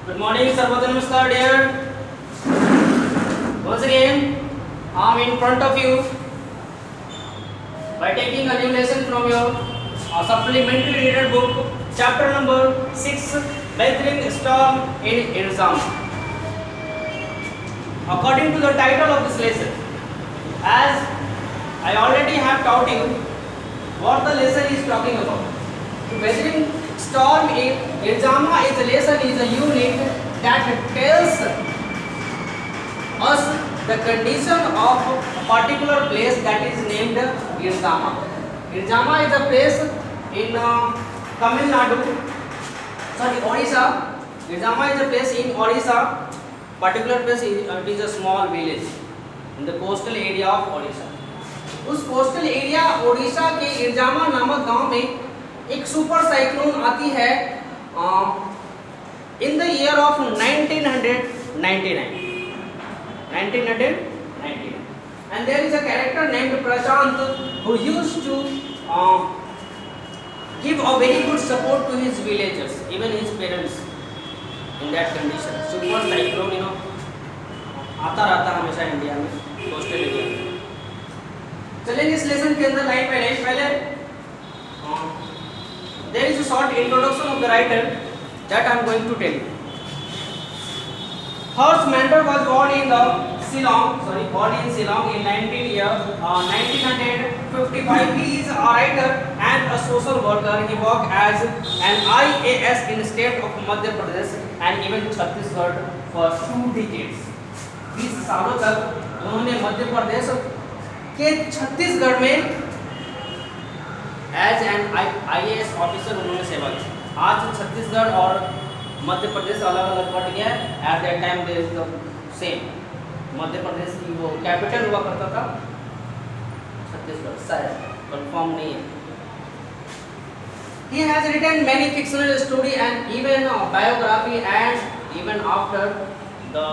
Good morning, Sarvada Namaskar, dear. Once again, I am in front of you by taking a new lesson from your supplementary reader book, chapter number 6, Measuring Storm in Exam. According to the title of this lesson, as I already have taught you what the lesson is talking about. Measuring storm in Exama is a lesson, is a unit that tells us the condition of a particular place that is named Exama. Exama is a place in Tamil Nadu, sorry, Odisha. Exama is a place in Odisha. Particular place it is a small village in the coastal area of Odisha. उस coastal area Odisha के इरजामा नामक गांव में एक super cyclone आती है इन the year of 1999 and there is a character named Prashant who used to give a very good support to his villagers, even his parents in that condition. Super cyclone आता रहता हमेशा India में coastal area में. चलेंगे इस lesson के अंदर line by line. पहले there is a short introduction of the writer that I am going to tell you. Horst Mantor was born in Shillong in 1955. He is a writer and a social worker. He worked as an IAS in the state of Madhya Pradesh and even Chhattisgarh for 2 decades. 20 सालों तक उन्होंने मध्य प्रदेश के छत्तीसगढ़ में as an IAS officer उन्होंने सेवा की. आज छत्तीसगढ़ और मध्य प्रदेश अलग अलग बट गया है. At that time there is the same. Madhya Pradesh की वो कैपिटल हुआ करता था छत्तीसगढ़, शायद कंफर्म नहीं है. He has written many fictional story and even biography and even after the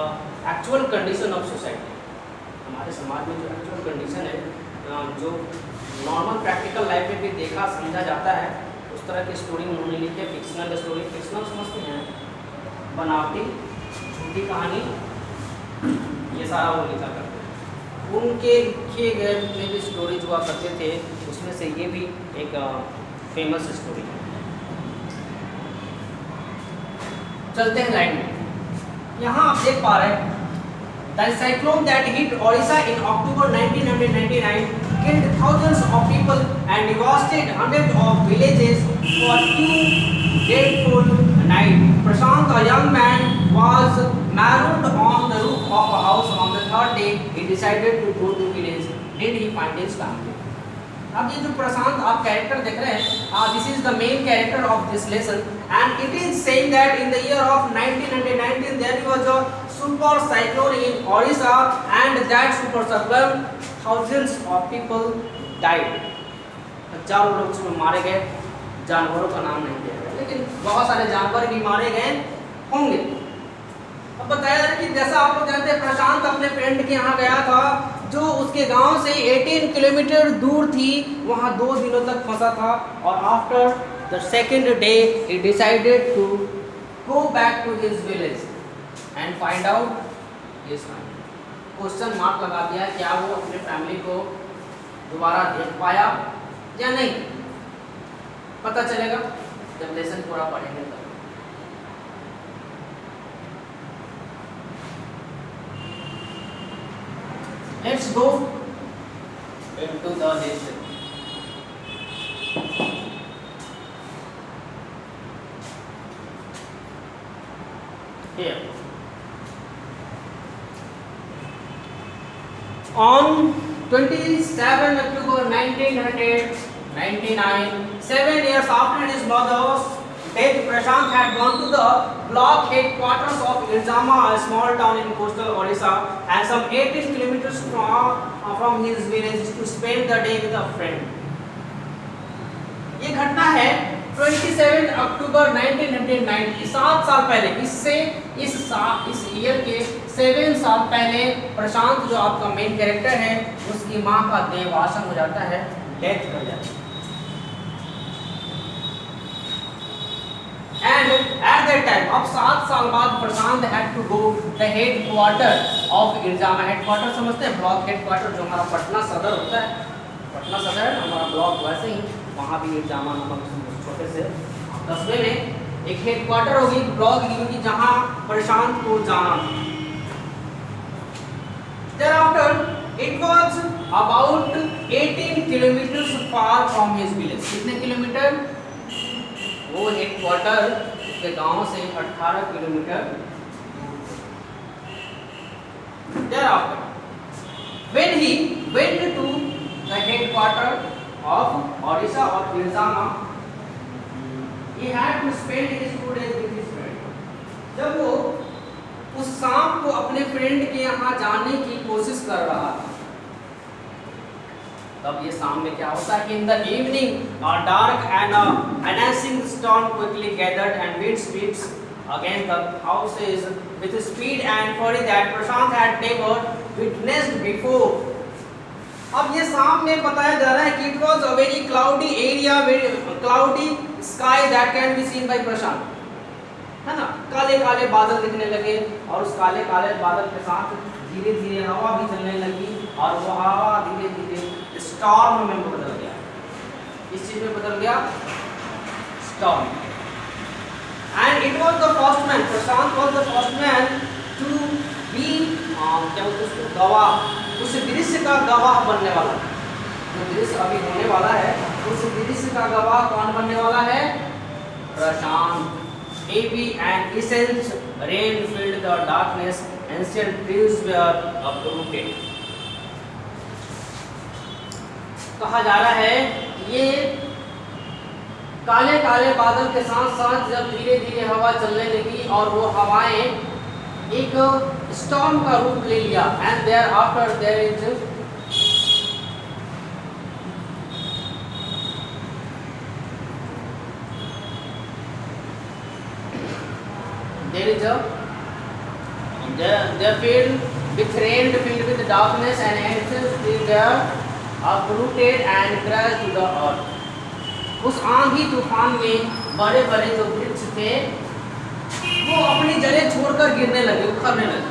actual condition of society. हमारे समाज में जो एक्चुअल कंडीशन है, जो नॉर्मल प्रैक्टिकल लाइफ में भी देखा समझा जाता है, उस तरह की स्टोरी उन्होंने लिखी है. फिक्शनल स्टोरी, फिक्शनल समझते हैं बनावटी झूठी कहानी, ये सारा वो लिखा करते हैं. उनके लिखे गए जितने भी स्टोरीज हुआ करते थे उसमें से ये भी एक फेमस स्टोरी है. चलते हैं लाइन में. यहाँ आप देख पा रहे हैं the cyclone that hit Odisha in October 1999 killed thousands of people and devastated hundreds of villages for 2 dreadful nights. Prashant, a young man, was marooned on the roof of a house. On the third day, he decided to go to village. Did he find his family? अब ये जो प्रशांत आप character देख रहे हैं, this is the main character of this lesson and it is saying that in the year of 1919 there was a super cyclone in Odisha and that super cyclone thousands of people died. हजारों लोग उसमें मारे गए. जानवरों का नाम नहीं दिया गया लेकिन बहुत सारे जानवर भी मारे गए होंगे. अब बताया जा रहा है कि जैसा आप लोग जानते हैं प्रशांत अपने फ्रेंड के यहाँ गया था जो उसके गांव से 18 किलोमीटर दूर थी. वहाँ 2 दिनों तक फंसा था और after the second day he decided to go back to his village and find out his family. Question mark लगा दिया क्या वो अपने फैमिली को दोबारा देख पाया या नहीं. पता चलेगा जब लेसन पूरा पढ़ेंगे तब. Let's go into the lesson. Here. On 27 October 1999, 7 years after his mother's death, Prashant had gone to the block headquarters of Exama, a small town in coastal Odisha, and some 18 kilometers from his village to spend the day with a friend. ये घटना है 27 अक्टूबर 1999 की. 7 साल पहले, इससे इस year के 7 साल पहले प्रशांत जो आपका मेन कैरेक्टर है उसकी माँ का देवासन हो जाता है, डेथ कर जाती है. And at that time, अब 7 साल बाद Prashant had to go the headquarter of इरजामा। हेडक्वार्टर समझते हैं, ब्लॉक हेडक्वार्टर जो हमारा पटना सदर होता है, पटना सदर है हमारा ब्लॉक, वैसे ही वहाँ भी इरजामा नामक छोटे से कस्बे में एक हेडक्वार्टर होगी, ब्लॉक होगी जहाँ प्रशांत को जाना। Thereafter, it was about 18 kilometers far from his village। कितने किलोमीटर? वो हेडक्वार्टर के गांव से 18 kilometre. Thereafter, when he went to the headquarter of Odisha or Irzama, he had to spend his 2 days with his friend। जब वो उस शाम को अपने फ्रेंड के यहाँ जाने की कोशिश कर रहा था, तब ये शाम में क्या होता है कि in the evening a dark and a menacing storm quickly gathered and wind sweeps against the houses with speed and fury that Prashant had never witnessed before। अब ये शाम में बताया जा रहा है कि it was a very cloudy area, very cloudy sky that can be seen by Prashant, है ना। काले काले बादल दिखने लगे और उस काले काले बादल के साथ धीरे धीरे हवा भी चलने लगी और वो हवा धीरे धीरे स्टॉर्म में बदल गया। इस चीज में बदल गया, storm. And it was the first man, Prashant was the first man to be क्या बोलते उसको, गवाह, उस दृश्य का गवाह बनने वाला। जो दृश्य अभी होने वाला है उस दृश्य का गवाह कौन बनने वाला है? प्रशांत। Heavy and intense rain filled the darkness, ancient trees were uprooted। कहा जा रहा है ये काले काले बादल के साथ साथ जब धीरे धीरे हवा चलने लगी और वो हवाएं एक स्टॉर्म का रूप ले लिया। And thereafter there is they filled with rain, filled with darkness, and ancient trees were uprooted and crashed to the earth। उस आंधी तूफान में बड़े बड़े जो वृक्ष थे वो अपनी जड़ें छोड़कर गिरने लगे, उखड़ने लगे।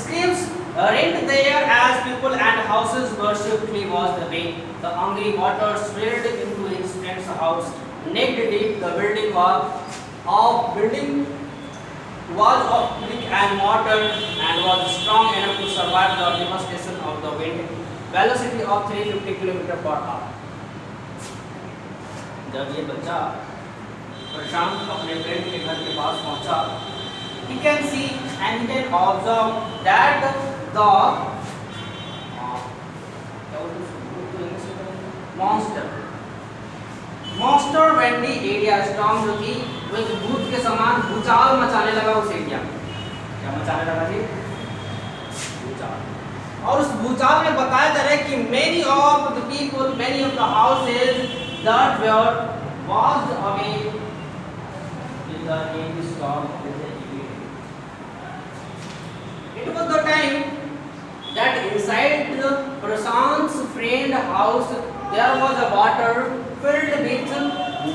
Screams rent there as people and houses were swiftly washed away। The angry waters swirled into his friend's house, neck deep। The building was of brick and mortar and was strong enough to survive the devastation of the wind velocity of 350 km/h। जब ये बच्चा प्रशांत अपने friend के घर के पास पहुंचा, he can see and he can observe that the monster windy area storm जो थी वो एक भूत के समान भूचाल मचाने लगा उस एरिया में। क्या मचाने लगा जी? भूचाल। और उस भूचाल में बताया जा रहा है कि many of the people, many of the houses that were washed away in the heavy storm with the heavy rain। It was the time that inside the Prashant's friend house there was a water filled with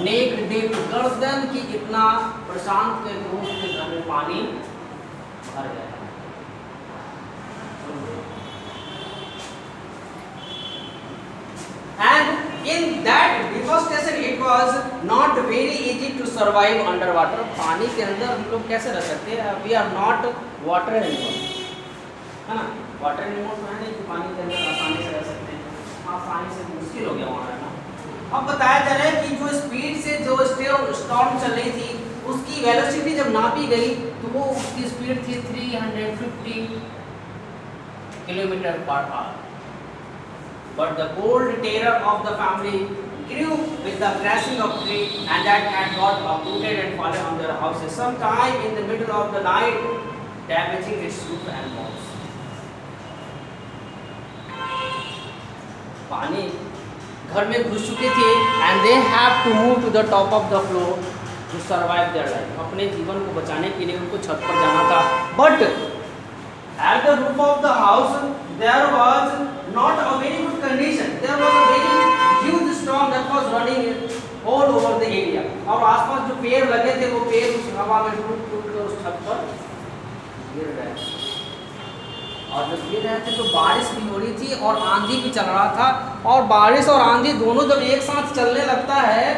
neck deep, गर्दन की इतना प्रशांत के दोस्त के घर में पानी भर गया। And in that devastation it was not very easy to survive underwater। पानी के अंदर हम लोग कैसे रह सकते हैं? We are not water animals, है ना। वाटर एनिमल्स है नहीं कि पानी के अंदर आसानी से रह सकते हैं, आसानी से मुश्किल हो गया वहाँ रहना। अब बताया जा रहा है कि जो स्पीड से जो स्टॉर्म चल रही थी उसकी वेलोसिटी जब नापी गई तो वो उसकी स्पीड थी 350 km/h। But the cold terror of the family grew with the crashing of tree and that had got uprooted and fallen on their houses sometime in the middle of the night, damaging its roof and walls। पानी घर में घुस चुके थे and they have to move to the top of the floor to survive their life। अपने जीवन को बचाने के लिए उनको छत पर जाना था। But at the roof of the house there was not a very good condition। There was a very huge storm that was running all over the area। और आसपास जो पेड़ लगे थे वो पेड़ उस हवा में टूट टूट कर उस छत पर गिर रहे। और जब गिर रहे थे तो बारिश भी हो रही थी और आंधी भी चल रहा था, और बारिश और आंधी दोनों जब एक साथ चलने लगता है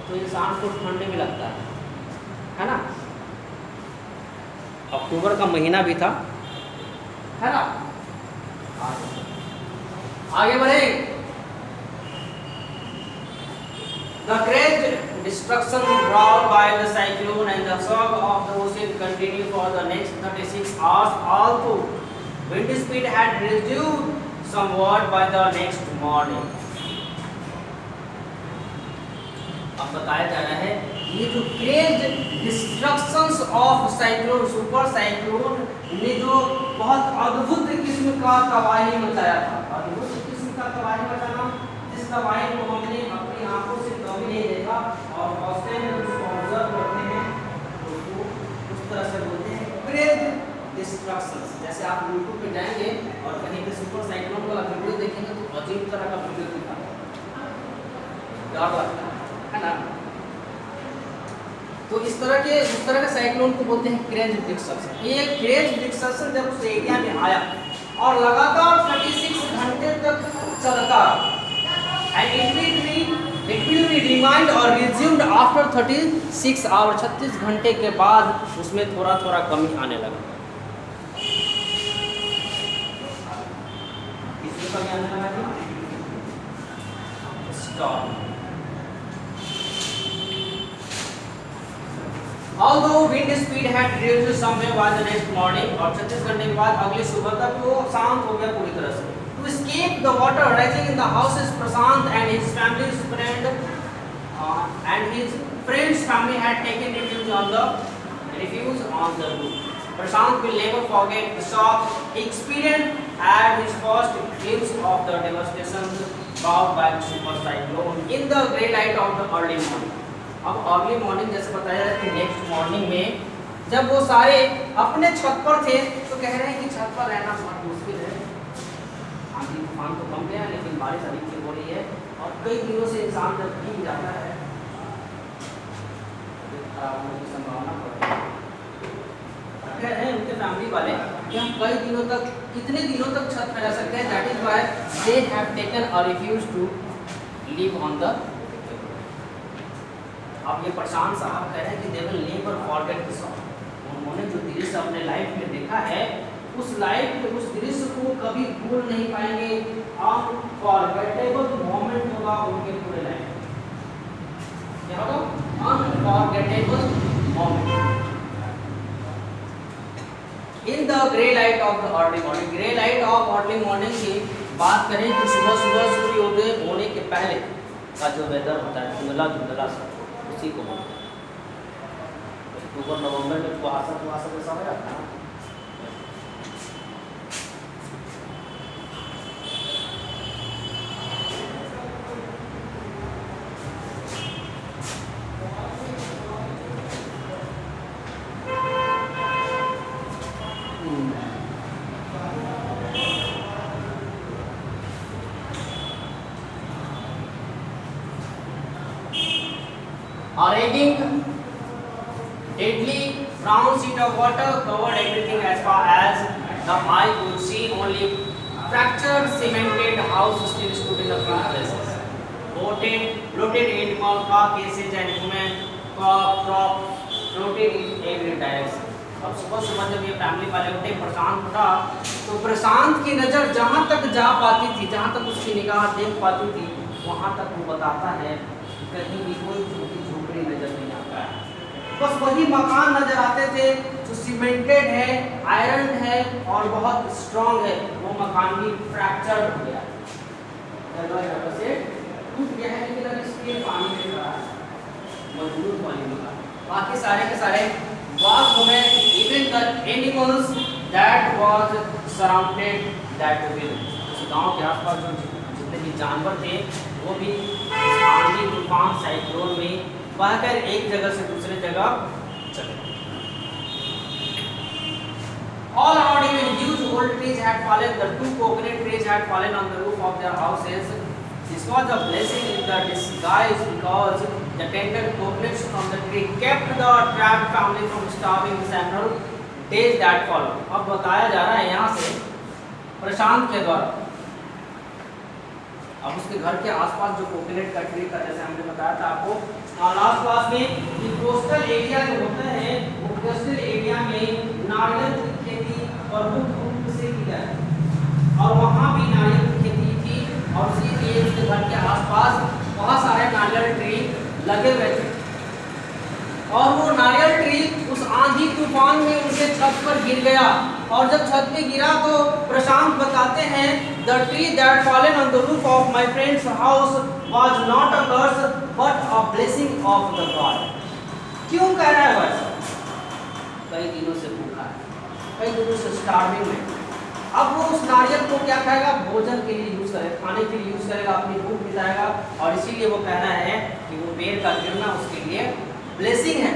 तो इंसान को ठंड भी लगता है ना। अक्टूबर का महीना भी था, है ना। आगे बढ़े। The great destruction brought by the cyclone and the shock of the ocean continued for the next 36 hours. Although wind speed had reduced somewhat by the next morning. अब बताया जा रहा है ये जो great destructions of cyclone, super cyclone ने जो बहुत अद्भुत किस्म का तबाही मचाया था, अद्भुत किस्म का तबाही मचाना, जिस तबाही को हमने अपनी आंखों से कभी नहीं देखा और फर्स्ट टाइम जब उसको ऑब्जर्व करते हैं तो उसको उस तरह से बोलते हैं ग्रेट डिस्ट्रक्शंस। जैसे आप यूट्यूब पे जाएंगे और कहीं पे सुपर साइक्लोन वाला वीडियो देखेंगे तो अजीब तरह का वीडियो दिखा, डर लगता है ना। तो इस तरह के साइक्लोन को बोलते हैं ग्रेट डिस्ट्रक्शन। ये ग्रेट डिस्ट्रक्शन जब उस एरिया में आया और लगातार 36 घंटे तक चलता, and it will be remind और रिज्यूम्ड आफ्टर 36 आवर, 36 घंटे के बाद उसमें थोड़ा थोड़ा कमी आने लगा। इसमें कमी आने लगा stop. Although wind speed had reduced somewhere by the next morning, और 36 घंटे के बाद अगली सुबह तक वो शांत हो गया पूरी तरह से। To escape the water rising in the houses, Prashant and his family's family had taken refuge on the roof. Prashant will never forget the shock he experienced at his first glimpse of the devastation brought by the super cyclone in the grey light of the early morning. अब early morning जैसे बताया जाए कि next morning में जब वो सारे अपने छत पर थे तो कह रहे हैं कि छत पर रहना बहुत मुश्किल है, आंधी तूफान तो कम गया लेकिन बारिश अधिक हो रही है और कई दिनों से इंसान जब भीग जाता है तो खराब होने की संभावना बढ़ कह रहे हैं उनके फैमिली वाले कि हम कई दिनों तक, कितने दिनों तक छत पर रह सकते हैं। That is why they have taken a refuge to live on the. अब ये प्रशांत साहब कह रहे हैं कि they will never forget the shock. उन्होंने जो दृश्य अपने लाइफ में देखा है उस दृश्य को कभी भूल नहीं पाएंगे। अनफॉरगेटेबल मोमेंट होगा उनके पूरे लाइफ में। क्या होगा? Unforgettable moment in the grey light of the early morning. Grey light of early morning की बात करें तो सुबह सुबह सूर्योदय होने के पहले का जो वेदर होता है धुंधला धुंधला सा, उसी को अक्टूबर नवंबर में कुहासा जैसा हो जाता है। A raging, deadly brown sheet of water covered everything as far as the eye could see. Only fractured cemented house still stood in a few places. Bloated animal carcasses and human crops floated in every direction. अब सुबह सुबह जब ये family वाले उठे, प्रशांत उठा तो प्रशांत की नज़र जहाँ तक जा पाती थी, जहाँ तक उसकी निगाह देख पाती थी, वहाँ तक वो बताता है कहीं भी कोई झोपड़ी नजर नहीं आता है। बस वही मकान नजर आते थे जो सीमेंटेड है, आयरन है और बहुत स्ट्रॉन्ग है। वो मकान भी फ्रैक्चर्ड हो गया, जगह से टूट गया है, लेकिन अभी इसके पानी में खड़ा है, मजबूत पानी में। बाकी सारे के सारे वास हो गए। Even the animals that was surrounded that village, उस गांव के आसपास जो जितने भी जानवर थे वो भी आंधी तूफान साइक्लोन में बहकर एक जगह से दूसरे जगह चले। All around him huge old trees had fallen. The two coconut trees had fallen on the roof of their houses. This was a blessing in the disguise because the tender coconuts from the tree kept the trapped family from starving several days that followed. अब बताया जा रहा है यहाँ से प्रशांत के द्वारा, अब उसके घर के आसपास जो कोकोनट का ट्री था, जैसे हमने बताया था आपको लास्ट क्लास में, कि कोस्टल एरिया जो होता है वो कोस्टल एरिया में नारियल की खेती प्रमुख रूप से की जाती है और वहाँ भी नारियल की खेती थी और इसीलिए उसके घर के आसपास बहुत सारे नारियल ट्री लगे हुए थे और वो नारियल ट्री उस आंधी तूफान में उनके छत पर गिर गया और जब छत पे गिरा तो प्रशांत बताते हैं the tree that fallen on the roof of my friend's house was not a curse but a blessing of the god. क्यों कह रहा है वैसा? कई दिनों से भूखा है, कई दिनों से स्टार्विंग है, अब वो उस नारियल को क्या कहेगा, भोजन के लिए यूज करेगा, खाने के लिए यूज करेगा, अपनी भूख मिटाएगा और इसीलिए वो कह रहा है कि वो पेड़ का गिरना उसके लिए ब्लेसिंग है।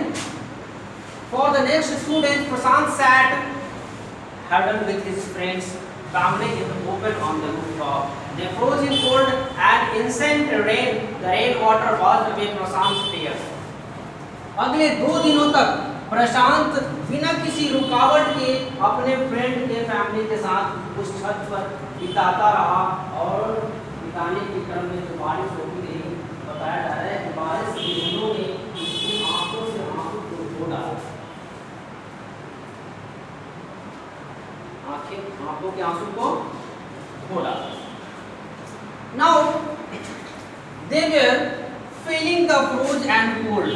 For the next 2 days, Prashant sat huddled with his friends, family in the open on the rooftop. They froze in cold and incensed rain. The rain water washed away Prashant's tears. अगले 2 दिनों तक प्रशांत बिना किसी रुकावट के अपने friend के family के साथ उस छत पर बिताता रहा और बिताने के क्रम में जो बारिश होती रही, बताया जा रहा है कि बारिश की बूंदों ने उसकी आंखों से आंसू को धो डाला, आंखों के आंसू को धो डाला। Now they were feeling the frost and cold.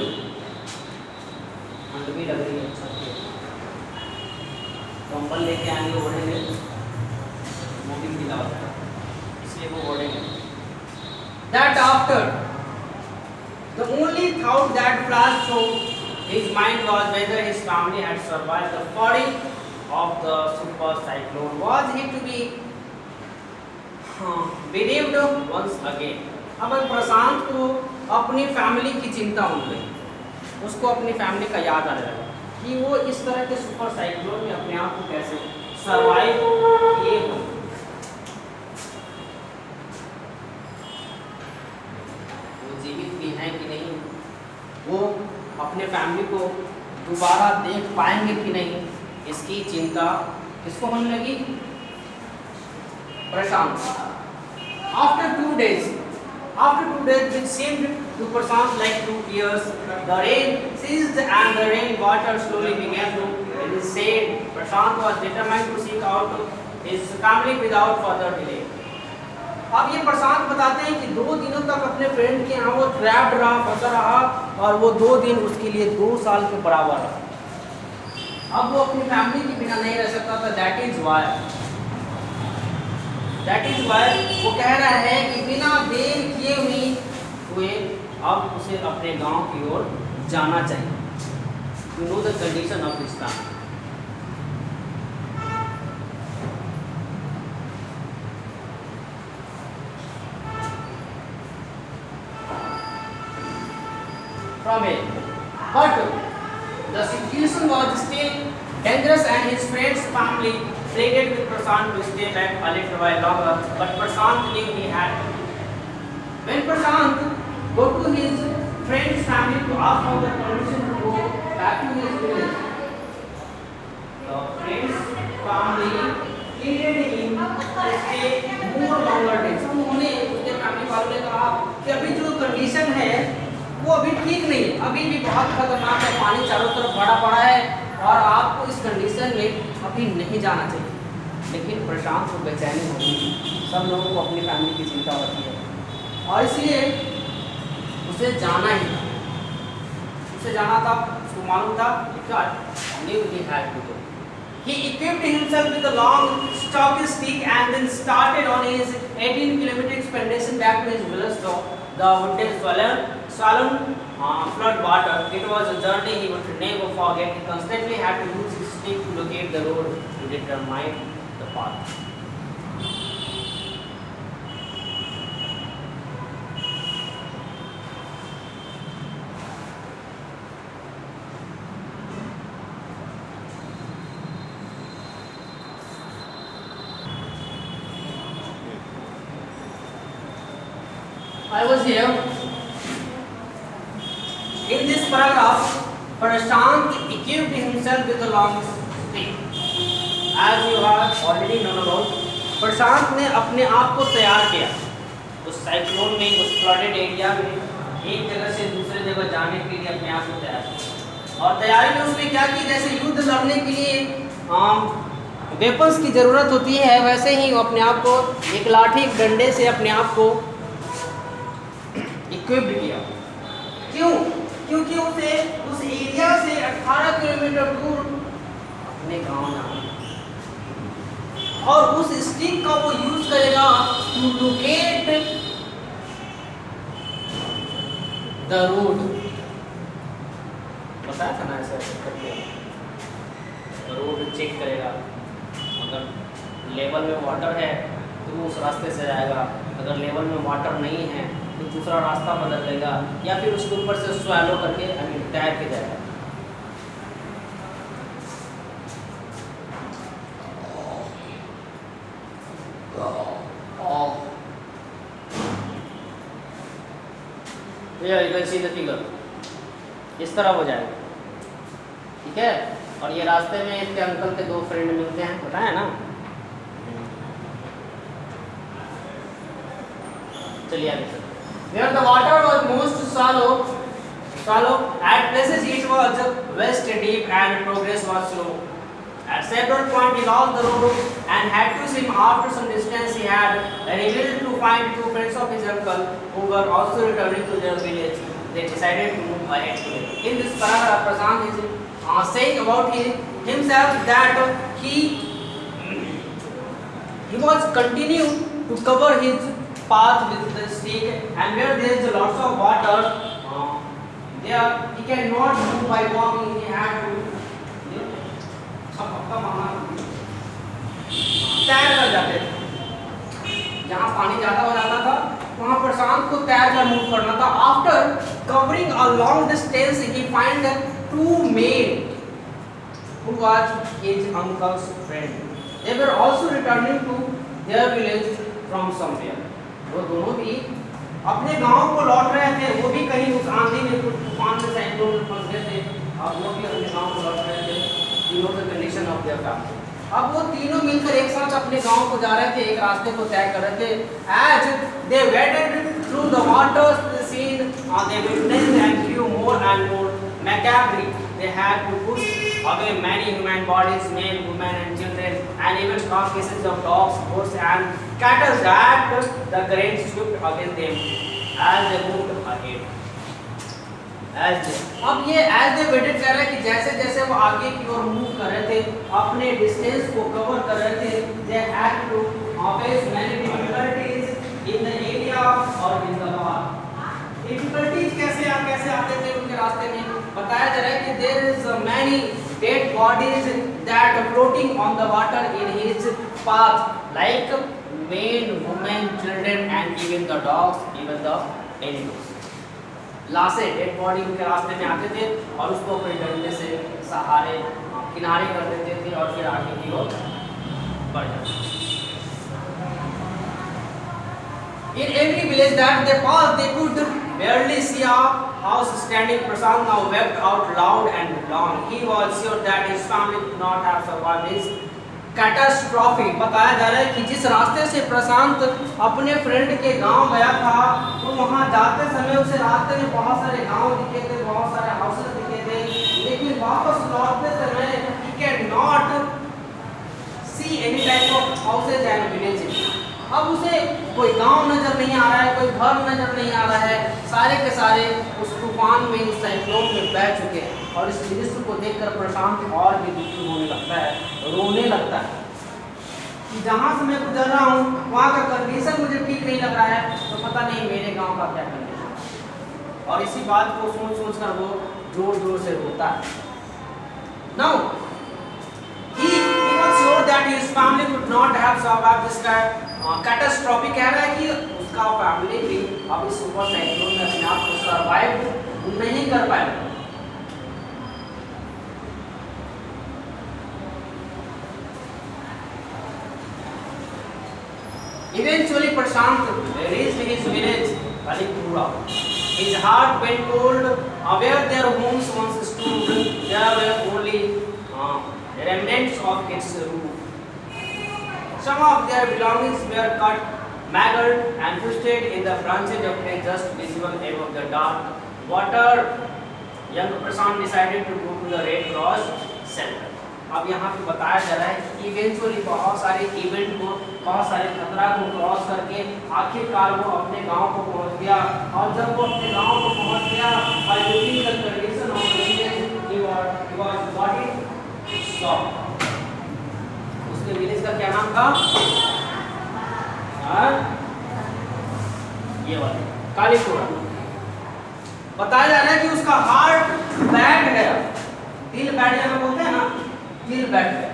ठंड भी लग रही है, कंबल लेके आएंगे, ओढ़ेंगे, मोबिल ढीला होता है इसलिए वो ओढ़ेंगे। That after the only thought that flashed through his mind was whether his family had survived the fury of the super cyclone. Was he to be bereaved once again? अब प्रशांत को अपनी फैमिली की चिंता हो गई, उसको अपनी फैमिली का याद आने लगा कि वो इस तरह के सुपर साइक्लोन में अपने आप को कैसे सरवाइव किए हो। वो जीवित भी हैं कि नहीं, वो अपने फैमिली को दोबारा देख पाएंगे कि नहीं, इसकी चिंता किसको होने लगी, प्रशांत। After 2 days which seemed to Prashant like 2 years, the rain ceased and the rain water slowly began to recede. Prashant was determined to seek out his family without further delay. अब ये प्रशांत बताते हैं कि 2 दिनों तक अपने फ्रेंड के यहाँ वो ट्रैप्ड रहा, फंसा रहा और वो 2 दिन उसके लिए 2 साल के बराबर रहा। अब वो अपनी फैमिली के बिना नहीं रह सकता था। दैट इज वाई वो कह रहा है कि बिना देर किए हुए अब उसे अपने गांव की ओर जाना चाहिए। You know the condition of this time. From it, but the situation was still dangerous and his friend's family pleaded with Prashant to stay back a little while longer, but Prashant knew he had to. When Prashant go to his friend's family to ask for the permission to go back to his village, the friend's family pleaded him to stay more longer days. उन्होंने उसके family वालों ने कहा कि अभी जो condition है वो अभी ठीक नहीं है, अभी भी बहुत खतरनाक है, पानी चारों तरफ भरा पड़ा है और आपको इस कंडीशन में अभी नहीं जाना चाहिए। लेकिन प्रशांत को बेचैनी होगी, सब लोगों को अपनी फैमिली की चिंता होती है और इसलिए उसे जाना ही था, उसको मालूम था कि He equipped himself with a long stocky stick and then started on his 18-kilometer expedition back to his village. The wooded swollen flood water. It was a journey he would never forget. He constantly had to use his stick to locate the road to determine the path. I was here. In this paragraph, Prashant equipped himself with a long stick. As you have already known about, प्रशांत ने अपने आप को तैयार किया उस cyclone में, उस flooded area में एक जगह से दूसरे जगह जाने के लिए अपने आप को तैयार किया। और तैयारी में उसने क्या की, जैसे युद्ध लड़ने के लिए वेपन्स की ज़रूरत होती है, वैसे ही वो अपने आप को एक लाठी, एक डंडे से अपने आप को इक्विप्ड किया। क्यों? क्योंकि उसे उस एरिया से 18 किलोमीटर दूर अपने गांव जाना और उस स्टिक का वो यूज करेगा टू लोकेट द रोड। बताया था ना ऐसा करके रोड चेक करेगा, अगर लेवल में वाटर है तो वो उस रास्ते से जाएगा, अगर लेवल में वाटर नहीं है तो दूसरा रास्ता बदल लेगा, या फिर उसके ऊपर से स्वैलो करके तैर के जाएगा। You can see the figure, इस तरह हो जाएगा, ठीक है। और ये रास्ते में इसके अंकल के दो फ्रेंड मिलते हैं, पता है ना। चलिए आगे चलते। Where the water was most shallow, at places it was waist deep and progress was slow. At several points he lost the road and had to swim. After some distance he had revealed to find two friends of his uncle who were also returning to their village. They decided to move ahead together. In this paragraph, Prashant is saying about himself that he was continuing to cover his path with the stick, and where there is lots of water, there he cannot move by walking. He had to तैर कर जाते थे, जहाँ पानी ज़्यादा हो जाता था वहाँ प्रशांत को तैर कर मूव करना था। After covering a long distance he find two men who was his uncle's friend. They were also returning to their village from somewhere. वो दोनों भी अपने गांव को लौट रहे थे, वो भी कहीं उस आंधी में, कुछ तूफान में, साइक्लोन में फंस गए थे, और वो भी अपने गांव को लौट रहे थे। तीनों के कंडीशन ऑफ देयर फैमिली। अब वो तीनों मिलकर एक साथ अपने गांव को जा रहे थे, एक रास्ते को तय कर रहे थे। As they waded through the waters, the scene they witnessed and grew more and more macabre. They had to push away many human bodies, men, women, and children, and even carcasses of dogs, goats, and cattle that the current swept against them as they moved ahead. अब ये as they waited कह रहा है कि जैसे जैसे वो आगे की ओर मूव कर रहे थे, अपने डिस्टेंस को कवर कर रहे थे, they had to face many difficulties in the area or in the path. Difficulties कैसे आते थे उनके रास्ते में? बताया जा रहा है कि there is many dead bodies that are floating on the water in his path, like men, women, children, and even the dogs, even the animals. लाशें, डेड बॉडी उनके रास्ते में आते थे और उसको अपने डंडे से सहारे किनारे कर देते थे और फिर आगे की ओर बढ़ जाते थे। In every village that they passed, they could barely see a house standing. Prashant now wept out loud and long. He was sure that his family could not have survived his catastrophe. बताया जा रहा है कि जिस रास्ते से प्रशांत अपने friend के गांव गया था, तो वहां जाते समय उसे रास्ते में बहुत सारे गांव दिखे थे, बहुत सारे हाउसेस दिखे थे, लेकिन वापस लौटते समय he cannot see any type of houses and villages. अब उसे कोई गांव नजर नहीं आ रहा है, कोई घर नजर नहीं आ रहा है, सारे के सारे उस तूफान में, उस साइक्लोन में बह चुके हैं। और इस दृश्य को देखकर प्रशांत और भी दुखी होने लगता है, रोने लगता है कि जहाँ से मैं गुजर रहा हूँ वहाँ का कंडीशन मुझे ठीक नहीं लग रहा है, तो पता नहीं मेरे गांव का क्या कंडीशन। और इसी बात को सोच कर वो जोर जोर से रोता है। Now he was sure that his family could not have survived this catastrophe। कह रहा है कि उसका फैमिली भी अब इस सुपर साइक्लोन में अपने आप को सर्वाइव नहीं कर पाएगा। Eventually Prashant reached his village Kalipura. His heart went cold, where their homes once stood, there were only remnants of its roof. Some of their belongings were cut, mangled, and twisted in the branches of trees just visible above the dark water. Young Prashant decided to go to the Red Cross Center. अब यहाँ पे बताया जा रहा है कि eventually बहुत सारे इवेंट को, बहुत सारे खतरा को क्रॉस करके आखिरकार वो अपने गांव को पहुंच गया। और जब वो अपने गांव को पहुंच गया, by looking the condition of the village, he was got it shocked. उसके विलेज का क्या नाम था? ये वाला कालीपुरा। बताया जा रहा है कि उसका हार्ट बैठ गया, दिल बैठ जाना बोलते हैं ना, दिल बैठ गया।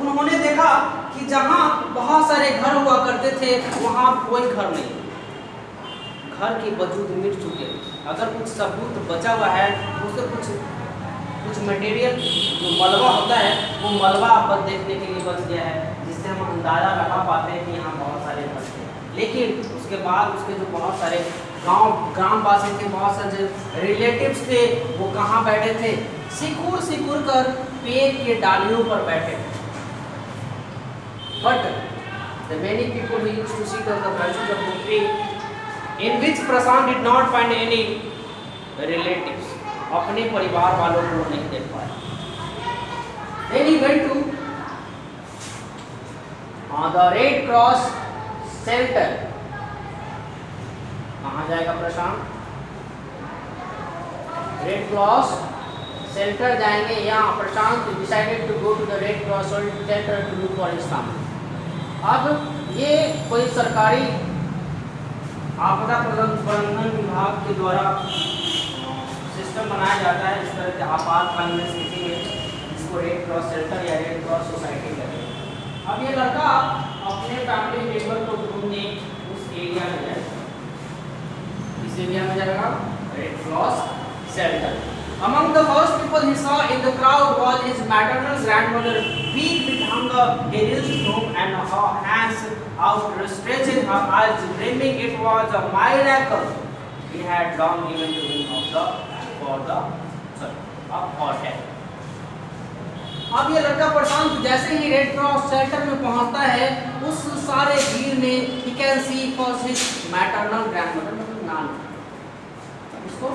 उन्होंने देखा कि जहां बहुत सारे घर हुआ करते थे वहां कोई घर नहीं, घर के वजूद मिट चुके। अगर कुछ सबूत बचा हुआ है उससे कुछ मटेरियल जो मलबा होता है वो मलबा बस देखने के लिए बच गया है, जिससे हम अंदाज़ा लगा पाते हैं कि यहाँ बहुत सारे घर थे। लेकिन उसके बाद उसके जो बहुत सारे ग्रामवासी थे, बहुत सारे रिलेटिव्स थे, वो कहाँ बैठे थे? सिकुड़ कर पेड़ के डालियों पर बैठे। But the many people who used to sit on the branches of the tree, in which Prashant did not find any relatives, अपने परिवार वालों को नहीं देख पाया। Then he went to the Red Cross Center. कहाँ जाएगा प्रशांत? रेड क्रॉस सेंटर जाएंगे। यहाँ Prashant decided to go to the red cross centre to look for his family. अब ये कोई सरकारी आपदा प्रबंधन विभाग के द्वारा सिस्टम बनाया जाता है इस तरह के आपातकालीन स्थिति में, जिसको रेड क्रॉस सेंटर या रेड क्रॉस सोसाइटी कहते हैं। अब ये लड़का अपने फैमिली मेंबर को ढूंढने उस एरिया में जाएगा। इस एरिया में जाएगा red cross centre. Among the first people he saw in the crowd was his maternal grandmother, weak with hunger. He reached home and her hands outstretched, her eyes brimming. It was a miracle he had long given to him for help. अब ये लड़का प्रशांत जैसे ही red cross centre में पहुंचता है, उस सारे भीड़ में he can see first his maternal grandmother, मतलब नानी। उसको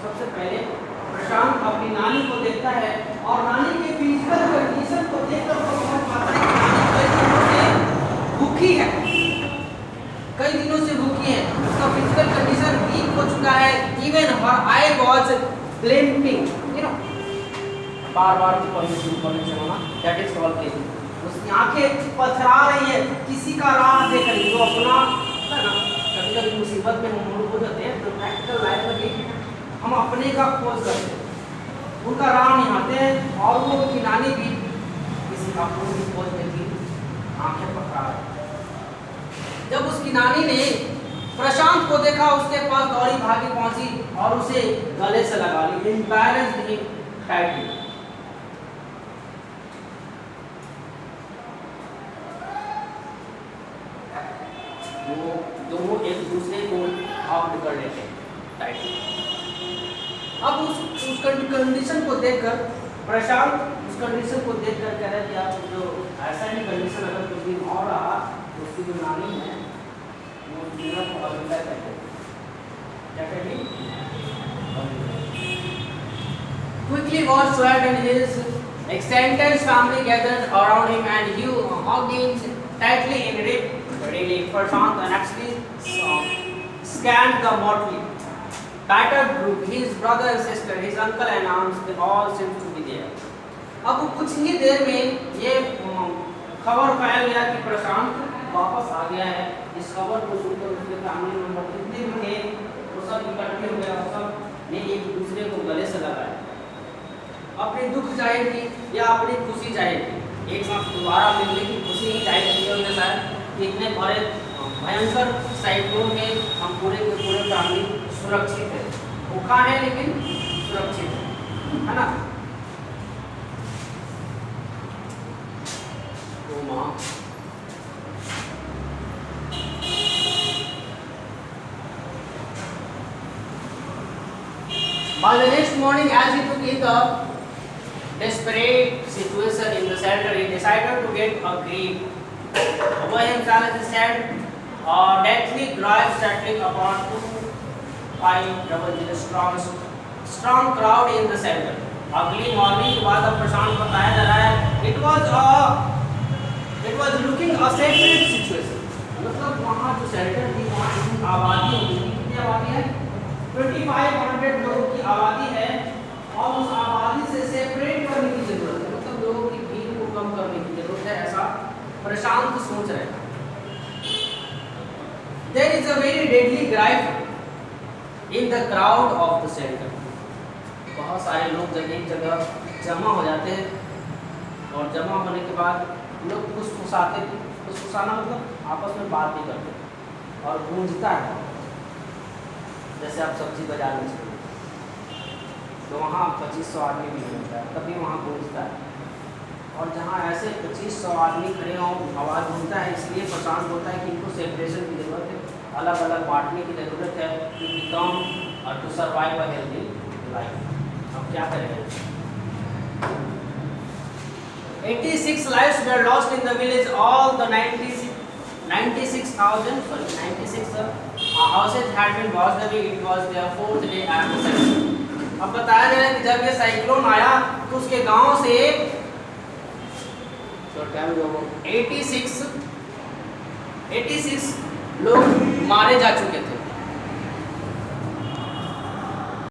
सबसे पहले प्रशांत अपनी नानी को देखता है और नानी के फिजिकल कंडीशन को देखकर वो समझ पाता है कि नानी कई दिनों से भूखी है, कई दिनों से भूखी है। उसका फिजिकल कंडीशन वीक हो चुका है। इवन हर आई वाज ग्लिम्पिंग, बार-बार होना, दैट इज कॉल्ड ग्लिम्पिंग। उसकी आंखें पथरा रही है, किसी का राह देख रही है। जो अपना है ना, कभी-कभी मुसीबत में हम हो जाते हैं तो प्रैक्टिकल लाइफ में हम अपने का खोज करते हैं, उनका राह नहीं आते हैं। और वो की नानी भी किसी का खोज में थी, आंखें पकड़ा रही। जब उसकी नानी ने प्रशांत को देखा, उसके पास दौड़ी भागी पहुंची और उसे गले से लगा ली, एम्बैरेस्ड हिम टाइटली। वो दोनों एक दूसरे को हग कर लेते हैं टाइटली। अब उस कंडीशन को देखकर प्रशांत उस कंडीशन को देखकर कह रहा है कि आप जो ऐसा ही कंडीशन अगर कुछ दिन और रहा तो उसकी जो नानी है वो जीना को अलविदा कहते हैं। क्या कहेगी? Quickly was sweat and his extended family gathered around him and he hugged him tightly in relief. Prashant actually scanned the motley battered group, his brother and sister, his uncle and aunts, they all seemed to be there. अब कुछ ही देर में ये खबर फैल गया कि प्रशांत वापस आ गया है। इस खबर को सुनकर उसके फैमिली मेंबर जितने भी थे वो सब इकट्ठे हो गए और सब ने एक दूसरे को गले से लगाया, अपनी दुख जाहिर की या अपनी खुशी जाहिर की। एक साथ दोबारा मिलने की खुशी ही जाहिर की उन्होंने शायद कि इतने बड़े भयंकर साइक्लोन में हम पूरे के पूरे फैमिली सुरक्षित है, भूखा है लेकिन सुरक्षित है ना। By the next morning, as he took in the desperate situation in the shelter, he decided to get a grip over himself. He said, a deathly gripe settling upon 2500 strong crowd in the shelter. अगली morning के बाद अब प्रशांत बताया जा रहा है, it was looking a separate situation. मतलब वहाँ जो शेल्टर थी वहाँ कितनी आबादी होगी, कितनी आबादी है, 2500 लोगों की आबादी है और उस आबादी से सेपरेट करने की जरूरत है, मतलब लोगों की भीड़ को कम करने की जरूरत है, ऐसा प्रशांत सोच रहे हैं. There is a very deadly gripe in the crowd of the shelter. बहुत सारे लोग जब एक जगह जमा हो जाते हैं और जमा होने के बाद लोग फुसफुसाते थे. फुसफुसाना मतलब आपस में बात भी करते हैं और गूंजता है. जैसे आप सब्जी बाजार में चले तो वहाँ 2500 आदमी भी होता है, तभी वहाँ गूंजता है. और जहाँ ऐसे 2500 आदमी खड़े हों आवाज़ गूंजता है, इसलिए प्रशांत होता है कि इनको सेपरेशन की ज़रूरत है, अलग अलग बांटने की ज़रूरत है टू बिकम और to survive a healthy life. अब क्या करेंगे? 86 lives were lost in the village. All the 96 houses had been washed away. It was their 4th day after cyclone. अब बताया जा रहा है कि जब ये साइक्लोन आया तो उसके गांव से 86 लोग मारे जा चुके थे.